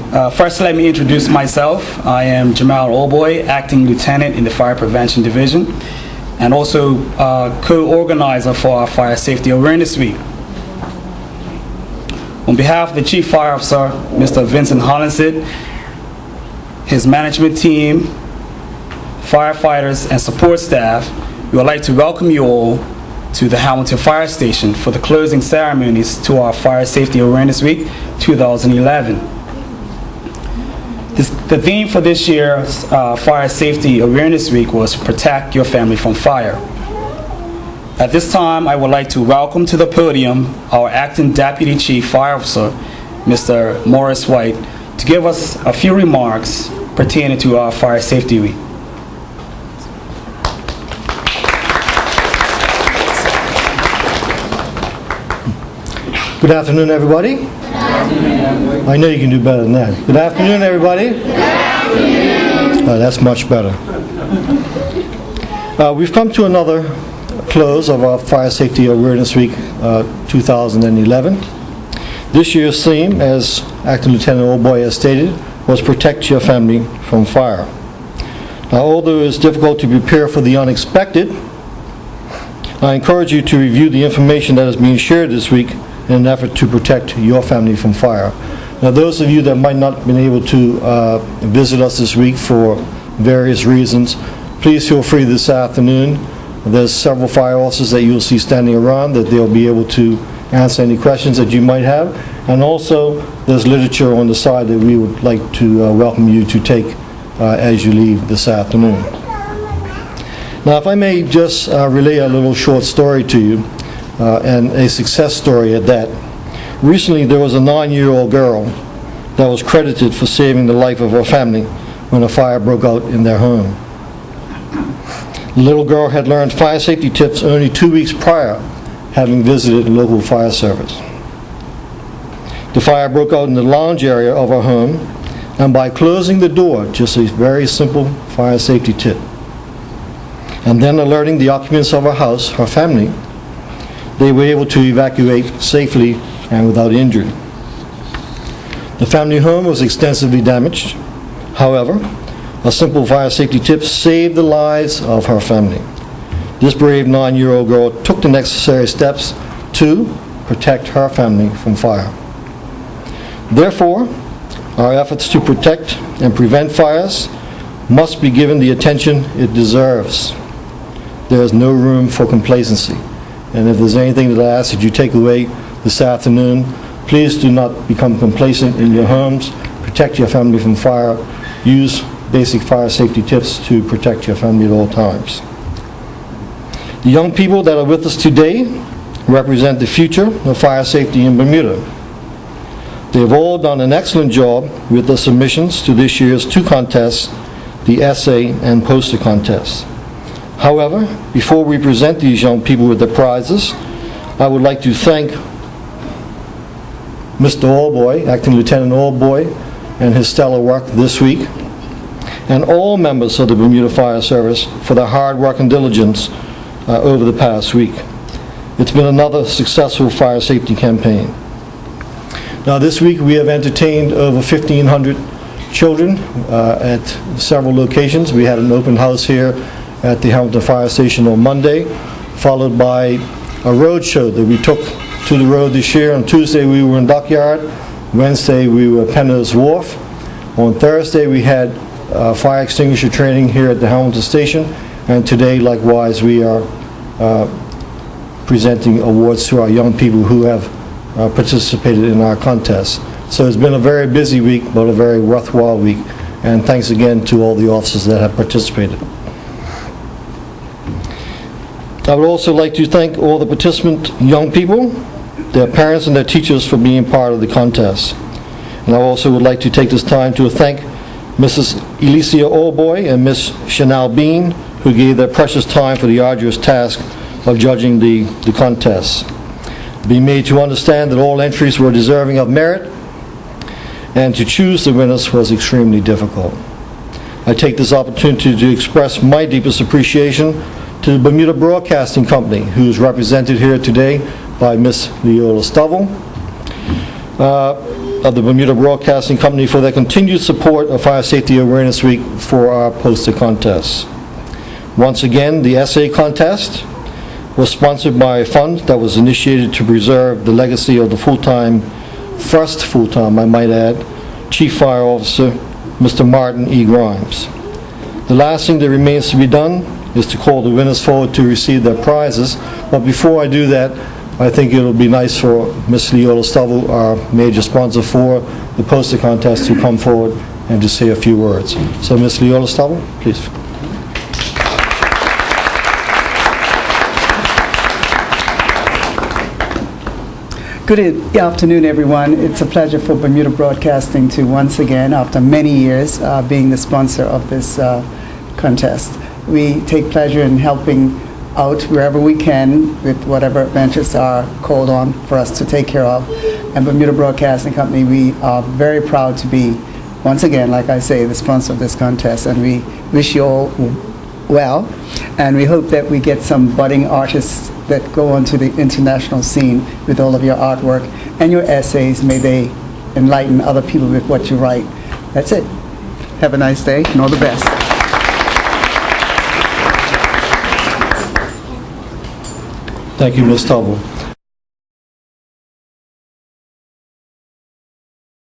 First, let me introduce myself. I am Jamal Olboy, Acting Lieutenant in the Fire Prevention Division, and also co-organizer for our Fire Safety Awareness Week. On behalf of the Chief Fire Officer, Mr. Vincent Hollinson, his management team, firefighters, and support staff, we would like to welcome you all to the Hamilton Fire Station for the closing ceremonies to our Fire Safety Awareness Week 2011. The theme for this year's Fire Safety Awareness Week was Protect Your Family from Fire. At this time, I would like to welcome to the podium our Acting Deputy Chief Fire Officer, Mr. Morris White, to give us a few remarks pertaining to our Fire Safety Week. Good afternoon, everybody. Good afternoon. I know you can do better than that. Good afternoon, everybody. Good afternoon. That's much better. We've come to another close of our Fire Safety Awareness Week 2011. This year's theme, as Acting Lieutenant Olboy has stated, was Protect Your Family from Fire. Now, although it's difficult to prepare for the unexpected, I encourage you to review the information that is being shared this week in an effort to protect your family from fire. Now, those of you that might not have been able to visit us this week for various reasons, please feel free this afternoon. There's several fire officers that you'll see standing around that they'll be able to answer any questions that you might have. And also, there's literature on the side that we would like to welcome you to take as you leave this afternoon. Now, if I may just relay a little short story to you, and a success story at that. Recently, there was a 9-year-old girl that was credited for saving the life of her family when a fire broke out in their home. The little girl had learned fire safety tips only 2 weeks prior, having visited a local fire service. The fire broke out in the lounge area of her home, and by closing the door, just a very simple fire safety tip, and then alerting the occupants of her house, her family, they were able to evacuate safely and without injury. The family home was extensively damaged. However, a simple fire safety tip saved the lives of her family. This brave 9-year-old girl took the necessary steps to protect her family from fire. Therefore, our efforts to protect and prevent fires must be given the attention it deserves. There is no room for complacency. And if there's anything that I ask that you take away this afternoon, please do not become complacent in your homes. Protect your family from fire. Use basic fire safety tips to protect your family at all times. The young people that are with us today represent the future of fire safety in Bermuda. They have all done an excellent job with the submissions to this year's 2 contests, the essay and poster contests. However, before we present these young people with their prizes, I would like to thank Mr. Olboy, Acting Lieutenant Olboy, and his stellar work this week, and all members of the Bermuda Fire Service for their hard work and diligence over the past week. It's been another successful fire safety campaign. Now, this week we have entertained over 1,500 children at several locations. We had an open house here at the Hamilton Fire Station on Monday, followed by a road show that we took to the road this year. On Tuesday we were in Dockyard, Wednesday we were at Penner's Wharf. On Thursday we had fire extinguisher training here at the Hamilton Station, and today likewise we are presenting awards to our young people who have participated in our contest. So it's been a very busy week, but a very worthwhile week, and thanks again to all the officers that have participated. I would also like to thank all the participant young people, their parents and their teachers for being part of the contest. And I also would like to take this time to thank Mrs. Alicia Olboy and Miss Chanel Bean, who gave their precious time for the arduous task of judging the contest. Be made to understand that all entries were deserving of merit, and to choose the winners was extremely difficult. I take this opportunity to express my deepest appreciation to the Bermuda Broadcasting Company, who is represented here today by Miss Leola Stovall. of the Bermuda Broadcasting Company for their continued support of Fire Safety Awareness Week for our poster contest. Once again, the essay contest was sponsored by a fund that was initiated to preserve the legacy of the first full-time, I might add, Chief Fire Officer, Mr. Martin E. Grimes. The last thing that remains to be done is to call the winners forward to receive their prizes. But before I do that, I think it'll be nice for Ms. Leola Stubble, our major sponsor for the poster contest, to come forward and to say a few words. So, Ms. Leola Stubble, please. Good afternoon, everyone. It's a pleasure for Bermuda Broadcasting to once again, after many years, being the sponsor of this contest. We take pleasure in helping out wherever we can with whatever ventures are called on for us to take care of. And Bermuda Broadcasting Company, we are very proud to be, once again, like I say, the sponsor of this contest. And we wish you all well. And we hope that we get some budding artists that go onto the international scene with all of your artwork and your essays. May they enlighten other people with what you write. That's it. Have a nice day and all the best. Thank you, Ms. Stubble.